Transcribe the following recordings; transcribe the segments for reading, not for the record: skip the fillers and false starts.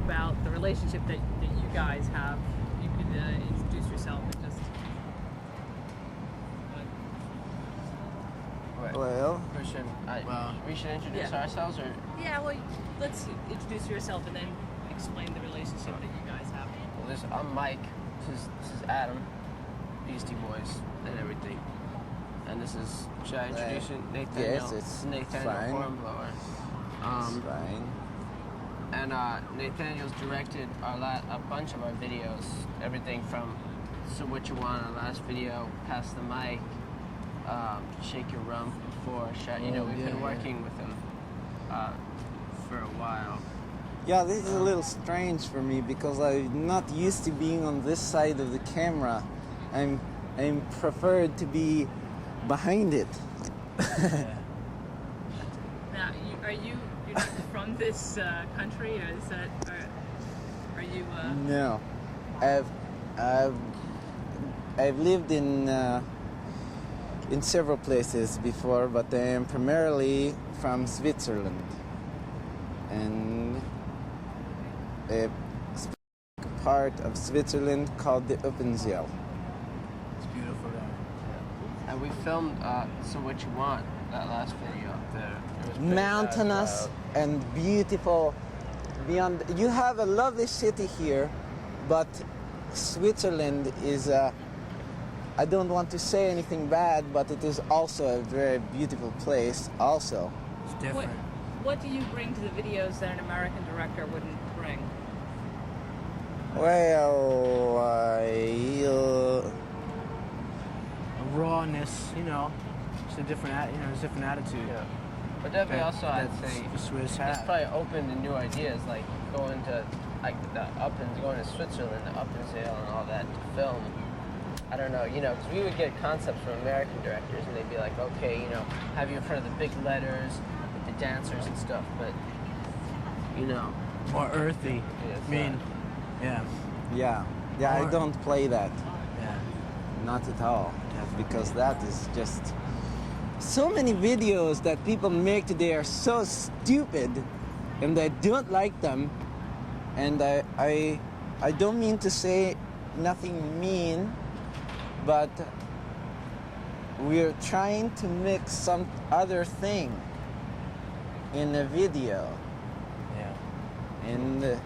about the relationship that you guys have. You could introduce yourself and just. Well, we should introduce ourselves, or yeah. Well, let's introduce yourself and then explain the relationship that you guys have. well, I'm Mike. This is Adam, Beastie Boys, and everything. And this is, should I introduce you? Nathanial. Yes, it's Nathanial fine. Hörnblowér. It's fine. And Nathaniel's directed a bunch of our videos. Everything from So What You Want, our last video, Pass the Mic, Shake Your Rump before, we've been working with him for a while. Yeah, this is a little strange for me because I'm not used to being on this side of the camera. I'm preferred to be behind it. Now, you're not from this country, or is that, or are you? No, I've lived in several places before, but I am primarily from Switzerland, and a part of Switzerland called the Hörnblowér. It's beautiful there. And we filmed So What You Want, that last video up there. It was Mountainous and beautiful. Beyond, you have a lovely city here, but Switzerland is I don't want to say anything bad, but it is also a very beautiful place also. It's different. What do you bring to the videos that an American director wouldn't bring? Well, rawness, it's a different, it's a different attitude. Yeah. But definitely also, I'd say, the Swiss it's have. probably open to new ideas, like going to, like the going to Switzerland, the Uppensale and all that to film. I don't know, because we would get concepts from American directors and they'd be like, okay, have you in front of the big letters with the dancers and stuff, but, More earthy. yeah, I Or- don't play that, Yeah. not at all, because that is just so many videos that people make today are so stupid, and I don't like them, and I don't mean to say nothing mean, but we're trying to mix some other thing in a video, Yeah. and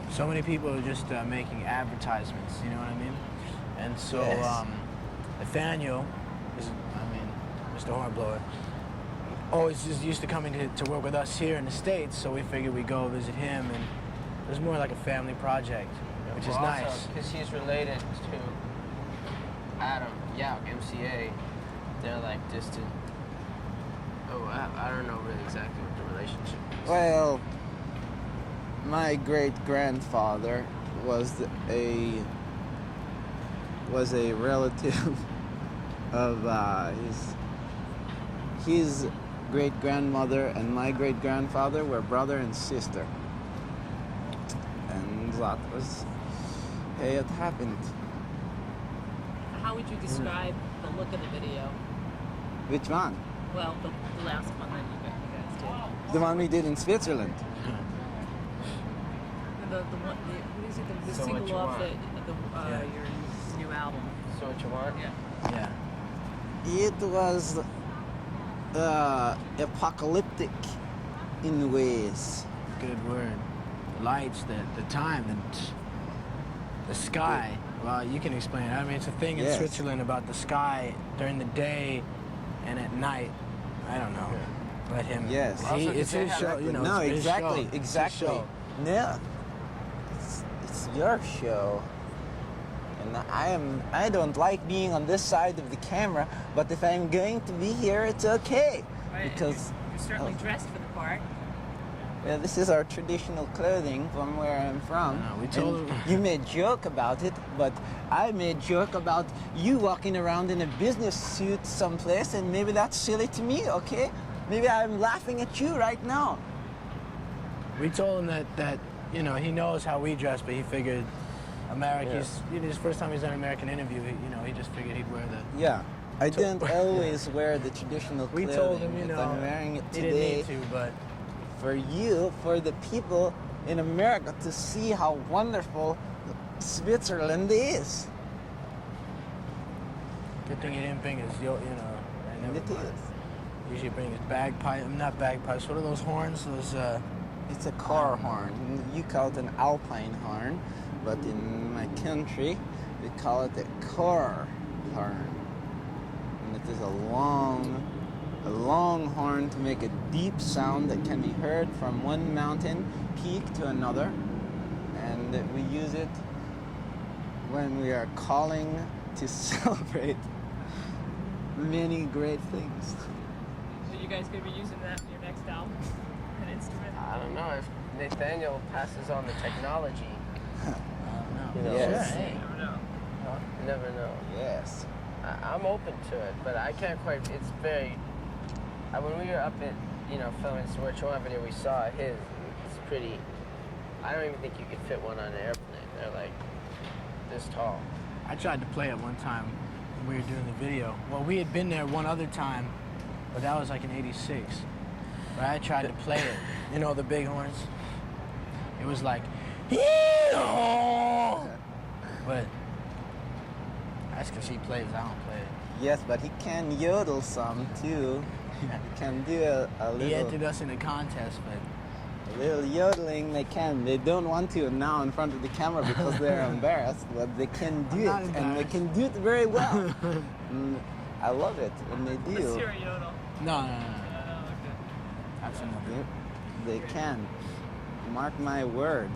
So many people are just making advertisements, you know what I mean? And so, Yes. Nathanial Mr. Hörnblowér, always just used to coming to work with us here in the States, so we figured we'd go visit him, and it was more like a family project, which is nice. Because he's related to Adam, MCA. They're like distant. Oh, I don't know really exactly what the relationship is. well, my great-grandfather was a relative of his great-grandmother, and my great-grandfather were brother and sister, and that was how it happened. How would you describe the look of the video? Which one? Well, the last one that you guys did. The one we did in Switzerland. The one, what is it? The So What You single off Want. your new album. So What You Want? Yeah. Yeah. It was apocalyptic in ways. Good word. Lights, the time, the sky. Well, you can explain it. I mean, it's a thing in Yes. Switzerland about the sky during the day and at night. I don't know. Let him. Yes. It's his show. No, it's his exactly, show. It's his exactly. show. No, it's your show, and I don't like being on this side of the camera. But if I'm going to be here, it's okay, Right, because you're certainly dressed for the part. this is our traditional clothing from where I'm from. No, we told And him. you made joke about it, but I made joke about you walking around in a business suit someplace, and maybe that's silly to me. Okay, maybe I'm laughing at you right now. We told him that he knows how we dress, but he figured America's. His first time he's done an American interview. He just figured he'd wear the. Yeah, I don't always wear the traditional We clothing. told him, if I'm wearing it he didn't today need to, but for you, for the people in America to see how wonderful Switzerland is. Good thing you didn't bring his, you know. And it is. Usually bring his bagpipe, not bagpipes. What are those horns? Those. It's a car horn. You call it an alpine horn, but in my country we call it a car horn. And it is a long horn to make a deep sound that can be heard from one mountain peak to another. And we use it when we are calling to celebrate many great things. So you guys gonna be using that in your next album? An instrument? I don't know if Nathaniel passes on the technology. I don't know. You know, Yes. hey, You never know. you never know. Yes. I'm open to it, but I can't quite. It's very. When we were up at, filming the What You Want video, we saw his. It's pretty. I don't even think you could fit one on an airplane. They're like this tall. I tried to play it one time when we were doing the video. Well, we had been there one other time, but that was like in '86. But I tried to play it. You know, the big horns. It was like, but that's because he plays. I don't play it. Yes, but he can yodel some too. He can do a He little, entered us in a contest, but little yodeling. They can. They don't want to now in front of the camera because they're embarrassed, but they can do I'm it, not and they can do it very well. I love it when they Let's do. hear a yodel. no. Okay. That's enough. They can. Mark my word.